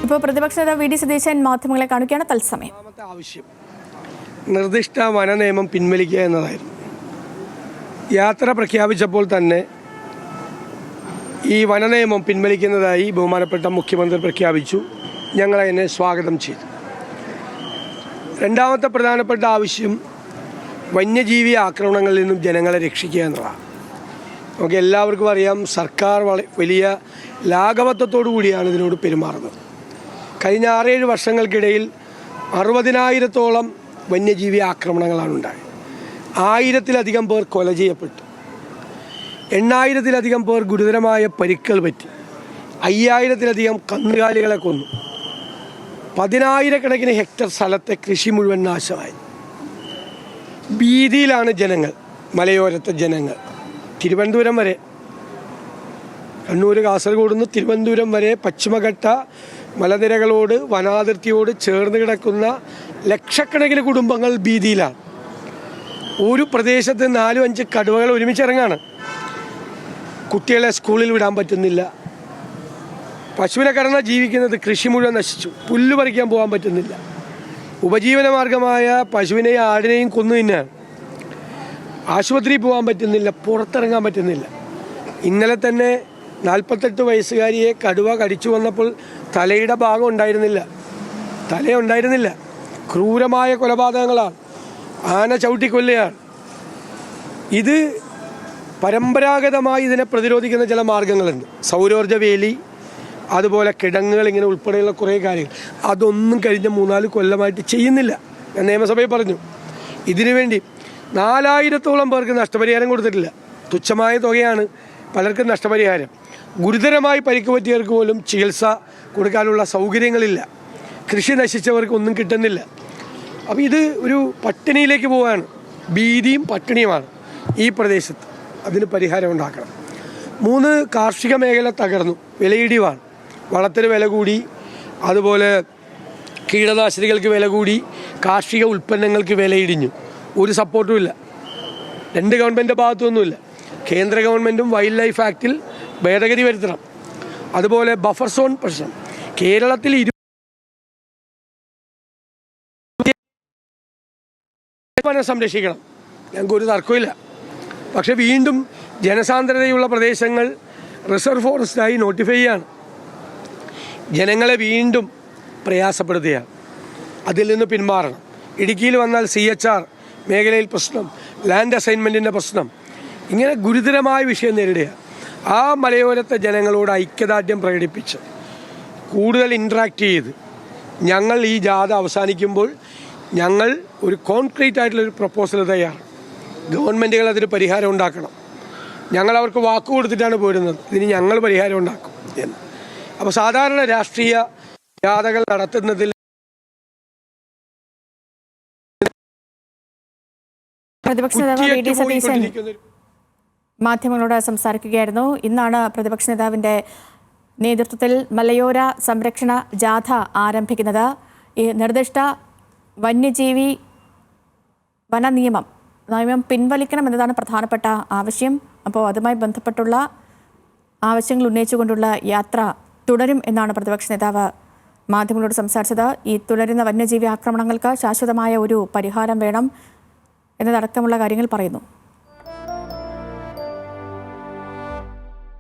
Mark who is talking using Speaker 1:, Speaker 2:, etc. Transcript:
Speaker 1: ഇപ്പോൾ പ്രതിപക്ഷ നേതാവ് വി ഡി സതീശൻ മാധ്യമങ്ങളെ കാണിക്കുകയാണ് തത്സമയം.
Speaker 2: ആവശ്യം നിർദ്ദിഷ്ട വന നിയമം പിൻവലിക്കുക എന്നതായിരുന്നു. യാത്ര പ്രഖ്യാപിച്ചപ്പോൾ തന്നെ ഈ വന നിയമം പിൻവലിക്കുന്നതായി ബഹുമാനപ്പെട്ട മുഖ്യമന്ത്രി പ്രഖ്യാപിച്ചു. ഞങ്ങൾ അതിനെ സ്വാഗതം ചെയ്തു. രണ്ടാമത്തെ പ്രധാനപ്പെട്ട ആവശ്യം വന്യജീവി ആക്രമണങ്ങളിൽ നിന്നും ജനങ്ങളെ രക്ഷിക്കുക എന്നതാണ്. നമുക്ക് എല്ലാവർക്കും അറിയാം, സർക്കാർ വലിയ ലാഘവത്വത്തോടു കൂടിയാണ് ഇതിനോട് പെരുമാറുന്നത്. കഴിഞ്ഞ 6-7 വർഷങ്ങൾക്കിടയിൽ 60,000-ഓളം വന്യജീവി ആക്രമണങ്ങളാണ് ഉണ്ടായത്. 1000-ലധികം പേർ കൊല ചെയ്യപ്പെട്ടു. 8,000-ലധികം പേർ ഗുരുതരമായ പരിക്കുകൾ പറ്റി. 5,000-ലധികം കന്നുകാലികളെ കൊന്നു. 10,000-കണക്കിന് ഹെക്ടർ സ്ഥലത്തെ കൃഷി മുഴുവൻ നാശമായി. ഭീതിയിലാണ് ജനങ്ങൾ, മലയോരത്തെ ജനങ്ങൾ. തിരുവനന്തപുരം വരെ, കണ്ണൂർ കാസർഗോഡ് നിന്ന് തിരുവനന്തപുരം വരെ പശ്ചിമഘട്ട മലനിരകളോട് വനാതിർത്തിയോട് ചേർന്ന് കിടക്കുന്ന ലക്ഷക്കണക്കിന് കുടുംബങ്ങൾ ഭീതിയിലാണ്. ഒരു പ്രദേശത്ത് 4-5 കടുവകൾ ഒരുമിച്ചിറങ്ങാണ്. കുട്ടികളെ സ്കൂളിൽ വിടാൻ പറ്റുന്നില്ല. പശുവിനെ കടന്ന ജീവിക്കുന്നത്, കൃഷി മുഴുവൻ നശിച്ചു. പുല്ല് പറിക്കാൻ പോകാൻ പറ്റുന്നില്ല. ഉപജീവന മാർഗമായ പശുവിനെയും ആടിനെയും കൊന്നു തിന്നാണ്. ആശുപത്രിയിൽ പോകാൻ പറ്റുന്നില്ല, പുറത്തിറങ്ങാൻ പറ്റുന്നില്ല. ഇന്നലെ തന്നെ 48 വയസ്സുകാരിയെ കടുവ കടിച്ചു വന്നപ്പോൾ തലയുടെ ഭാഗം തലയുണ്ടായിരുന്നില്ല. ക്രൂരമായ കൊലപാതകങ്ങളാണ്. ആന ചവിട്ടിക്കൊല്ലുകയാണ്. ഇത് പരമ്പരാഗതമായി ഇതിനെ പ്രതിരോധിക്കുന്ന ചില മാർഗങ്ങളുണ്ട്. സൗരോർജ്ജ വേലി, അതുപോലെ കിടങ്ങുകൾ, ഇങ്ങനെ ഉൾപ്പെടെയുള്ള കുറേ കാര്യങ്ങൾ. അതൊന്നും കഴിഞ്ഞ 3-4 കൊല്ലമായിട്ട് ചെയ്യുന്നില്ല. ഞാൻ നിയമസഭയിൽ പറഞ്ഞു, ഇതിനുവേണ്ടി 4,000-ഓളം പേർക്ക് നഷ്ടപരിഹാരം കൊടുത്തിട്ടില്ല. തുച്ഛമായ തുകയാണ് പലർക്കും നഷ്ടപരിഹാരം. ഗുരുതരമായി പരിക്ക് പറ്റിയവർക്ക് പോലും ചികിത്സ കൊടുക്കാനുള്ള സൗകര്യങ്ങളില്ല. കൃഷി നശിച്ചവർക്ക് ഒന്നും കിട്ടുന്നില്ല. അപ്പോൾ ഇത് ഒരു പട്ടിണിയിലേക്ക് പോവുകയാണ്. ഭീതിയും പട്ടിണിയുമാണ് ഈ പ്രദേശത്ത്. അതിന് പരിഹാരം ഉണ്ടാക്കണം. 3, കാർഷിക മേഖല തകർന്നു. വിലയിടിവാണ്. വളത്തിന് വില കൂടി, അതുപോലെ കീടനാശിനികൾക്ക് വില കൂടി, കാർഷിക ഉൽപ്പന്നങ്ങൾക്ക് വിലയിടിഞ്ഞു. ഒരു സപ്പോർട്ടും ഇല്ല. 2 ഗവൺമെൻറ് ഭാഗത്തൊന്നുമില്ല. കേന്ദ്ര ഗവൺമെൻറ്റും വൈൽഡ് ലൈഫ് ആക്റ്റിൽ ഭേദഗതി വരുത്തണം. അതുപോലെ ബഫർ സോൺ പ്രശ്നം. കേരളത്തിൽ സംരക്ഷിക്കണം, ഞങ്ങൾക്ക് ഒരു തർക്കമില്ല. പക്ഷെ വീണ്ടും ജനസാന്ദ്രതയുള്ള പ്രദേശങ്ങൾ റിസർവ് ഫോറസ്റ്റായി നോട്ടിഫൈ ചെയ്യാണ്. ജനങ്ങളെ വീണ്ടും പ്രയാസപ്പെടുത്തുകയാണ്. അതിൽ നിന്ന് പിന്മാറണം. ഇടുക്കിയിൽ വന്നാൽ CHR മേഖലയിൽ പ്രശ്നം, ലാൻഡ് അസൈൻമെൻറ്റിൻ്റെ പ്രശ്നം, ഇങ്ങനെ ഗുരുതരമായ വിഷയം നേരിടുക. ആ മലയോരത്തെ ജനങ്ങളോട് ഐക്യദാർഢ്യം പ്രകടിപ്പിച്ച് കൂടുതൽ ഇൻട്രാക്ട് ചെയ്ത് ഞങ്ങൾ ഈ ജാഥ അവസാനിക്കുമ്പോൾ ഞങ്ങൾ ഒരു കോൺക്രീറ്റ് ആയിട്ടുള്ളൊരു പ്രപ്പോസൽ തയ്യാറാണ്. ഗവൺമെൻറ്റുകൾ അതിന് പരിഹാരം ഉണ്ടാക്കണം. ഞങ്ങൾ അവർക്ക് വാക്ക് കൊടുത്തിട്ടാണ് പോരുന്നത്. ഇതിന് ഞങ്ങൾ പരിഹാരം ഉണ്ടാക്കും എന്ന്. അപ്പോൾ സാധാരണ രാഷ്ട്രീയ ജാഥകൾ നടത്തുന്നതിൽ
Speaker 1: പ്രതിപക്ഷ നേതാവ് വി ഡി സതീശൻ മാധ്യമങ്ങളോട് സംസാരിക്കുകയായിരുന്നു. ഇന്നാണ് പ്രതിപക്ഷ നേതാവിൻ്റെ നേതൃത്വത്തിൽ മലയോര സംരക്ഷണ ജാഥ ആരംഭിക്കുന്നത്. ഈ നിർദ്ദിഷ്ട വന്യജീവി വന നിയമം പിൻവലിക്കണം എന്നതാണ് പ്രധാനപ്പെട്ട ആവശ്യം. അപ്പോൾ അതുമായി ബന്ധപ്പെട്ടുള്ള ആവശ്യങ്ങൾ ഉന്നയിച്ചുകൊണ്ടുള്ള യാത്ര തുടരും എന്നാണ് പ്രതിപക്ഷ നേതാവ് മാധ്യമങ്ങളോട് സംസാരിച്ചത്. ഈ തുടരുന്ന വന്യജീവി ആക്രമണങ്ങൾക്ക് ശാശ്വതമായ ഒരു പരിഹാരം വേണം എന്നതടക്കമുള്ള കാര്യങ്ങൾ പറയുന്നു.